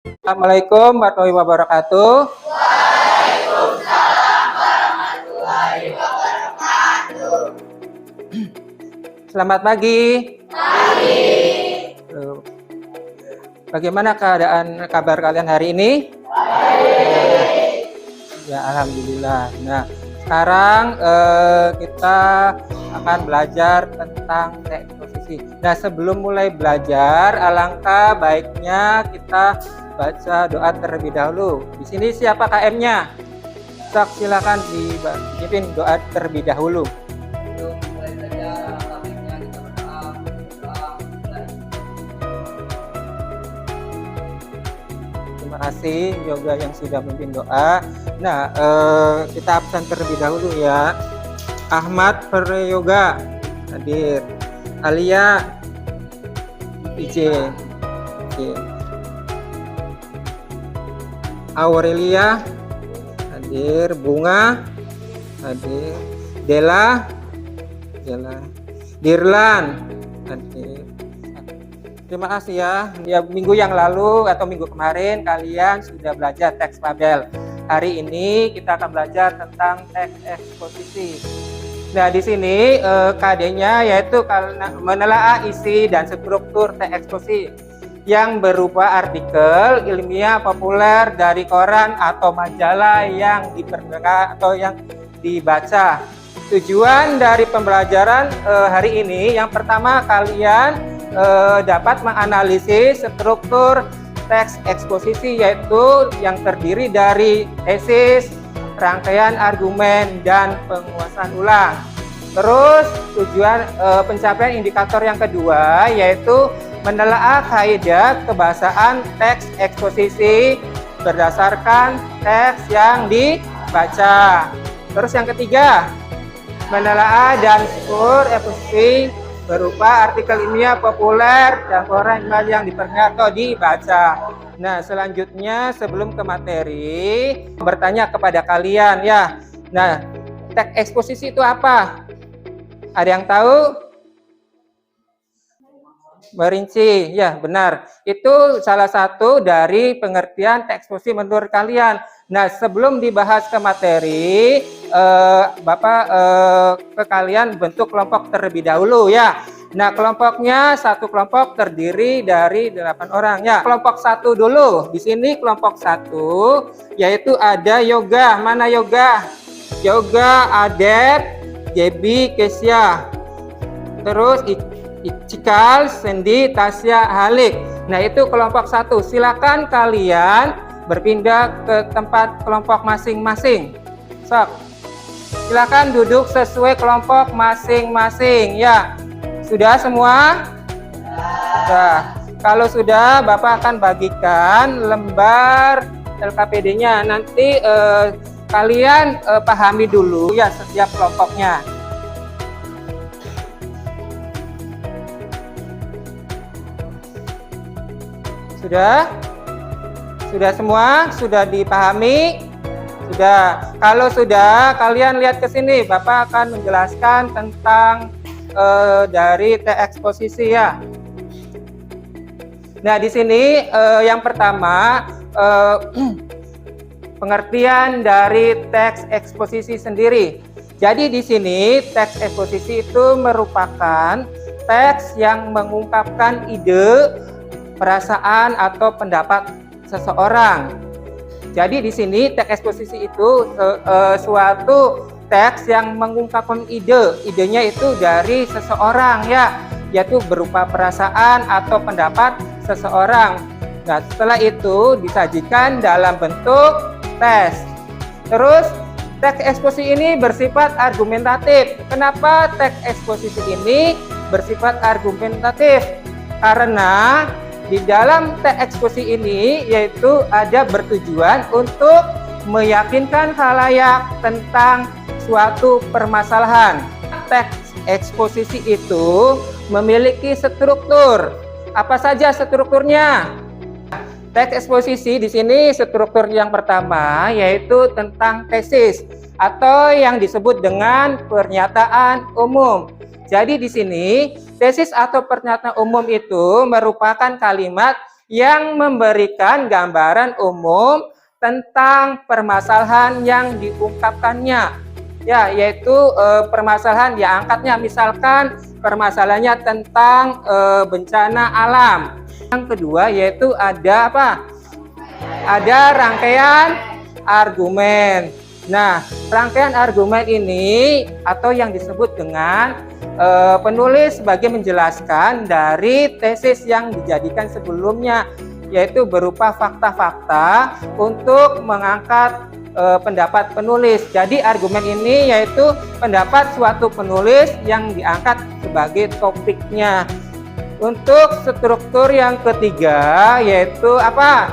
Assalamualaikum warahmatullahi wabarakatuh. Selamat pagi. Bagaimana kabar kalian hari ini? Ya, alhamdulillah. Nah, sekarang kita akan belajar tentang eksposisi. Nah, sebelum mulai belajar, alangkah baiknya kita baca doa terlebih dahulu. Di sini siapa KM-nya? Silakan dipimpin doa terlebih dahulu. Terima kasih yoga yang sudah memimpin doa. Nah, kita absen terlebih dahulu ya. Ahmad Yoga hadir. Alia izin. Aurelia hadir. Bunga hadir. Dela Dirlan hadir. Terima kasih ya. Minggu yang lalu atau minggu kemarin kalian sudah belajar teks fabel. Hari ini kita akan belajar tentang teks eksposisi. Nah, di sini KD-nya yaitu menelaah isi dan struktur teks eksposisi yang berupa artikel ilmiah populer dari koran atau majalah yang diperdengar atau yang dibaca. Tujuan dari pembelajaran hari ini yang pertama kalian dapat menganalisis struktur teks eksposisi yaitu yang terdiri dari tesis, rangkaian argumen, dan penguasaan ulang. Terus tujuan pencapaian indikator yang kedua yaitu menelaah kaidah kebahasaan teks eksposisi berdasarkan teks yang dibaca. Terus yang ketiga, menelaah dan skor eksposisi berupa artikel ilmiah populer dan koran yang diperdengar atau dibaca. Nah, selanjutnya sebelum ke materi, bertanya kepada kalian ya. Nah, teks eksposisi itu apa? Ada yang tahu? Merinci, ya benar. Itu salah satu dari pengertian teks eksposisi menurut kalian. Nah, sebelum dibahas ke materi, Bapak ke kalian bentuk kelompok terlebih dahulu ya. Nah, kelompoknya satu kelompok terdiri dari 8 orang ya. Kelompok satu dulu. Di sini kelompok satu yaitu ada Yoga. Mana Yoga? Yoga, Adet, Jebi, Kesia. Terus Cikal, Sendi, Tasya, Halik. Nah, itu kelompok satu. Silakan kalian berpindah ke tempat kelompok masing-masing. Sok. Silakan duduk sesuai kelompok masing-masing ya. Sudah semua? Sudah. Kalau sudah, Bapak akan bagikan lembar LKPD-nya. Nanti kalian pahami dulu ya setiap kelompoknya. Sudah? Sudah semua? Sudah dipahami? Sudah. Kalau sudah, kalian lihat ke sini. Bapak akan menjelaskan tentang dari teks eksposisi ya. Nah, di sini yang pertama pengertian dari teks eksposisi sendiri. Jadi di sini teks eksposisi itu merupakan teks yang mengungkapkan ide, perasaan atau pendapat seseorang. Jadi di sini teks eksposisi itu suatu teks yang mengungkapkan ide. Idenya itu dari seseorang ya, yaitu berupa perasaan atau pendapat seseorang. Nah, setelah itu disajikan dalam bentuk teks. Terus teks eksposisi ini bersifat argumentatif. Kenapa teks eksposisi ini bersifat argumentatif? Karena di dalam teks eksposisi ini yaitu ada bertujuan untuk meyakinkan khalayak tentang suatu permasalahan. Teks eksposisi itu memiliki struktur. Apa saja strukturnya? Teks eksposisi di sini struktur yang pertama yaitu tentang tesis atau yang disebut dengan pernyataan umum. Jadi di sini tesis atau pernyataan umum itu merupakan kalimat yang memberikan gambaran umum tentang permasalahan yang diungkapkannya. Ya, yaitu permasalahan yang angkatnya, misalkan permasalahannya tentang bencana alam. Yang kedua yaitu ada apa? Ada rangkaian argumen. Nah, rangkaian argumen ini atau yang disebut dengan penulis sebagai menjelaskan dari tesis yang dijadikan sebelumnya, yaitu berupa fakta-fakta untuk mengangkat pendapat penulis. Jadi argumen ini yaitu pendapat suatu penulis yang diangkat sebagai topiknya. Untuk struktur yang ketiga yaitu apa?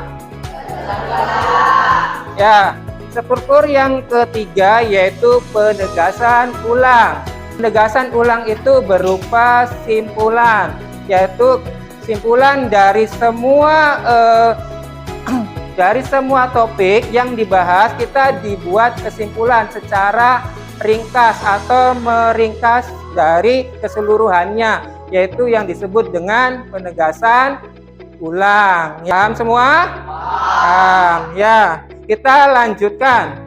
Ya, struktur yang ketiga yaitu penegasan ulang. Penegasan ulang itu berupa simpulan, yaitu simpulan dari semua topik yang dibahas, kita dibuat kesimpulan secara ringkas atau meringkas dari keseluruhannya, yaitu yang disebut dengan penegasan ulang. Paham semua? Paham. Ya, kita lanjutkan.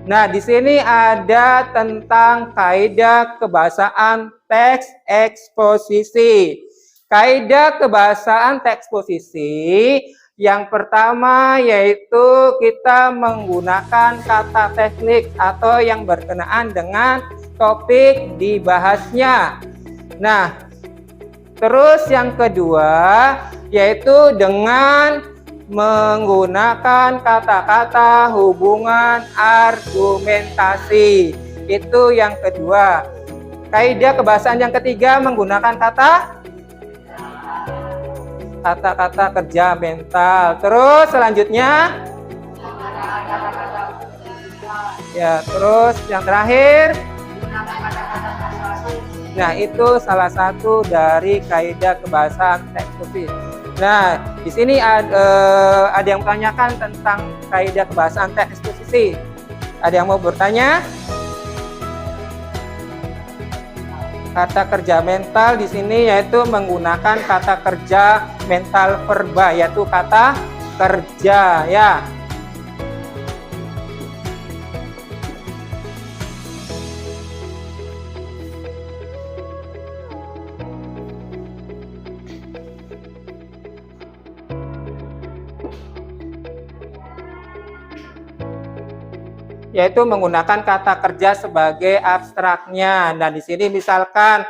Nah, di sini ada tentang kaidah kebahasaan teks eksposisi. Kaidah kebahasaan teks eksposisi yang pertama yaitu kita menggunakan kata teknik atau yang berkenaan dengan topik dibahasnya. Nah, terus yang kedua yaitu dengan menggunakan kata-kata hubungan argumentasi. Itu yang kedua. Kaidah kebahasaan yang ketiga menggunakan kata-kata kerja mental. Terus selanjutnya ya, terus yang terakhir, nah itu salah satu dari kaidah kebahasaan teks eksposisi. Nah, di sini ada yang menanyakan tentang kaidah kebahasaan teks eksposisi. Ada yang mau bertanya? Kata kerja mental di sini yaitu menggunakan kata kerja mental verba, yaitu kata kerja, ya. Yaitu menggunakan kata kerja sebagai abstraknya. Nah, di sini misalkan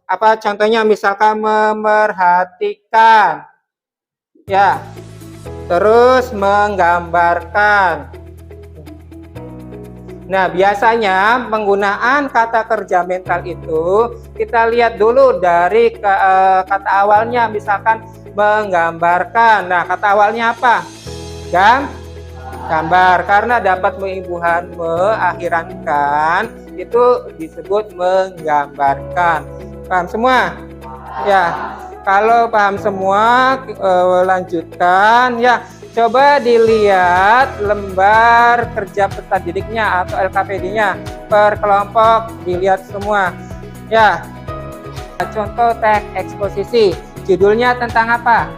apa contohnya, misalkan memerhatikan, ya, terus menggambarkan. Nah, biasanya penggunaan kata kerja mental itu kita lihat dulu dari kata awalnya, misalkan menggambarkan. Nah, kata awalnya apa? Gambar, karena dapat mengakhirankan, itu disebut menggambarkan. Paham semua? Ya, kalau paham semua, lanjutkan. Ya, coba dilihat lembar kerja peserta didiknya atau LKPD-nya per kelompok, dilihat semua. Ya, contoh teks eksposisi, judulnya tentang apa?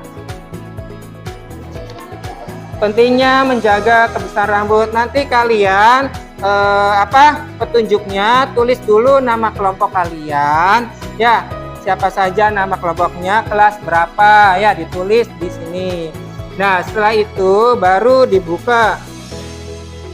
Pentingnya menjaga kebesaran rambut. Nanti kalian petunjuknya, tulis dulu nama kelompok kalian, ya, siapa saja nama kelompoknya, kelas berapa, ya, ditulis di sini. Nah, setelah itu baru dibuka.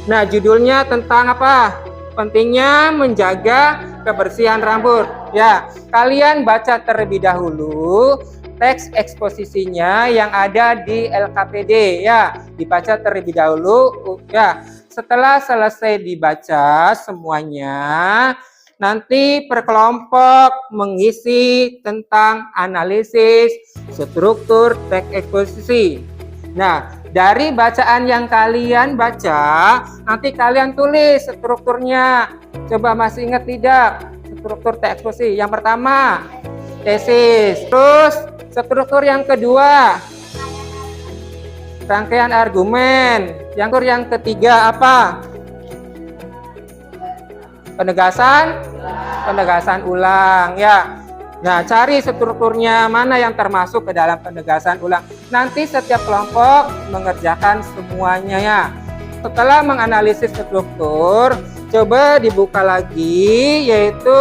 Nah, judulnya tentang apa? Pentingnya menjaga kebersihan rambut. Ya, kalian baca terlebih dahulu teks eksposisinya yang ada di LKPD, ya, dibaca terlebih dahulu, ya. Setelah selesai dibaca semuanya, nanti per kelompok mengisi tentang analisis struktur teks eksposisi. Nah, dari bacaan yang kalian baca, nanti kalian tulis strukturnya. Coba masih ingat tidak struktur teks eksposisi? Yang pertama tesis, terus struktur yang kedua rangkaian argumen, yang ketiga apa? Penegasan ulang, ya. Nah, cari strukturnya mana yang termasuk ke dalam penegasan ulang. Nanti setiap kelompok mengerjakan semuanya ya. Setelah menganalisis struktur, coba dibuka lagi, yaitu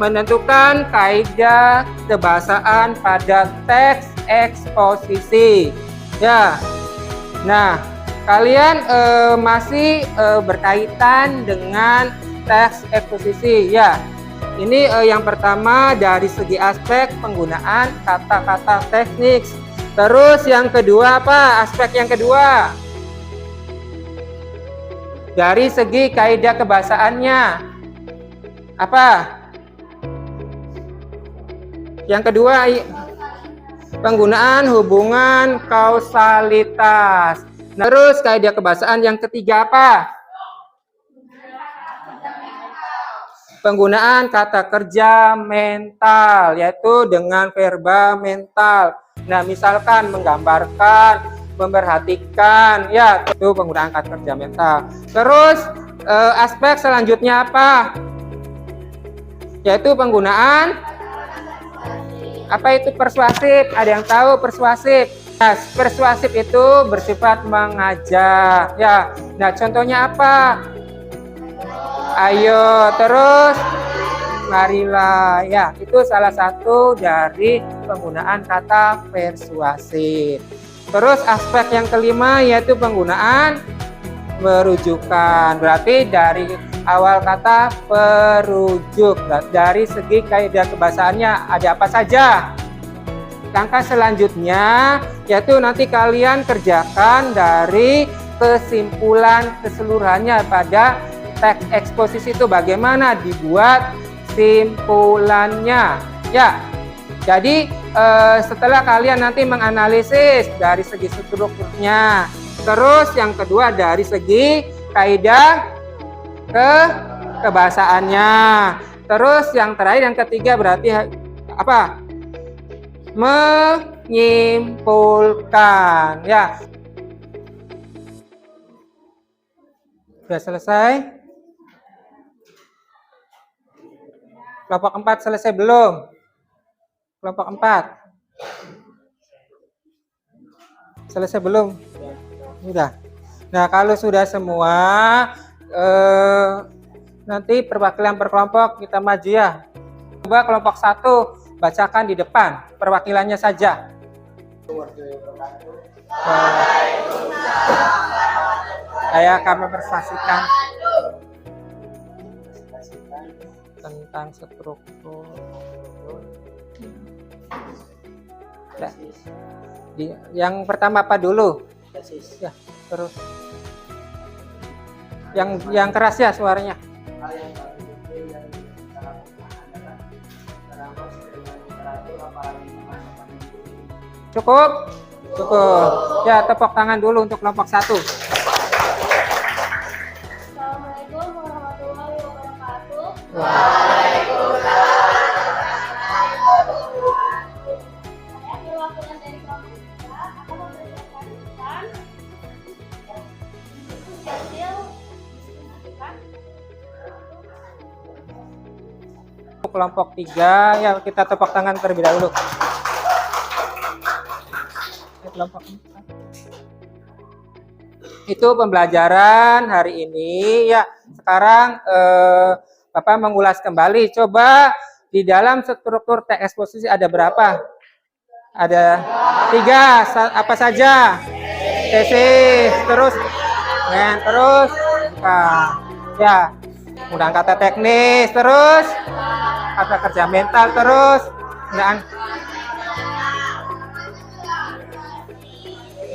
menentukan kaidah kebahasaan pada teks eksposisi. Ya. Nah, kalian masih berkaitan dengan teks eksposisi ya. Ini yang pertama dari segi aspek penggunaan kata-kata teknik. Terus yang kedua apa? Aspek yang kedua dari segi kaidah kebahasaannya apa? Yang kedua penggunaan hubungan kausalitas. Nah, terus kaidah kebahasaan yang ketiga apa? Penggunaan kata kerja mental, yaitu dengan verba mental. Nah, misalkan menggambarkan, memperhatikan, ya itu penggunaan kata kerja mental. Terus aspek selanjutnya apa? Yaitu penggunaan apa itu persuasif? Ada yang tahu persuasif? Nah, persuasif itu bersifat mengajak, ya. Nah, contohnya apa? Ayo, terus marilah, ya itu salah satu dari penggunaan kata persuasif. Terus aspek yang kelima yaitu penggunaan merujukan, berarti dari awal kata perujuk. Dari segi kaidah kebahasaannya ada apa saja? Langkah selanjutnya yaitu nanti kalian kerjakan dari kesimpulan keseluruhannya pada teks eksposisi itu, bagaimana dibuat simpulannya ya. Jadi setelah kalian nanti menganalisis dari segi strukturnya, terus yang kedua dari segi kaidah kebahasaannya, terus yang terakhir yang ketiga berarti apa? Menyimpulkan ya. Sudah selesai? Kelompok 4 selesai belum? Kelompok 4 selesai belum? Sudah. Nah, kalau sudah semua, nanti perwakilan per kelompok kita maju ya. Coba kelompok 1 bacakan di depan, perwakilannya saja. Saya akan mempresentasikan tentang struktur. Nah, yang pertama apa dulu? Ya, terus. Yang keras ya suaranya. Cukup? Cukup. Ya, tepuk tangan dulu untuk kelompok 1. Assalamualaikum warahmatullahi wabarakatuh. Saya perwakilan dari kelompok 3 akan mempresentasikan hasil disimulasikan. Kelompok 3 ya, kita tepuk tangan terlebih dahulu. Kelompok 4. Itu pembelajaran hari ini ya. Sekarang Bapak mengulas kembali. Coba di dalam struktur teks eksposisi ada berapa? Ada 3. Apa saja? Tesis, terus terus ya, penggunaan kata teknis, terus kata kerja mental, terus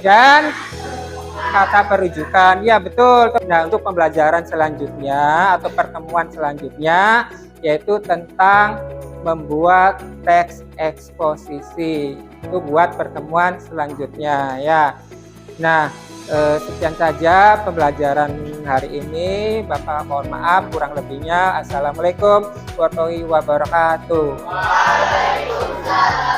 dan kata perujukan. Ya, betul. Nah, untuk pembelajaran selanjutnya atau pertemuan selanjutnya yaitu tentang membuat teks eksposisi. Itu buat pertemuan selanjutnya ya. Nah, sekian saja pembelajaran hari ini. Bapak mohon maaf kurang lebihnya. Assalamualaikum warahmatullahi wabarakatuh. Waalaikumsalam.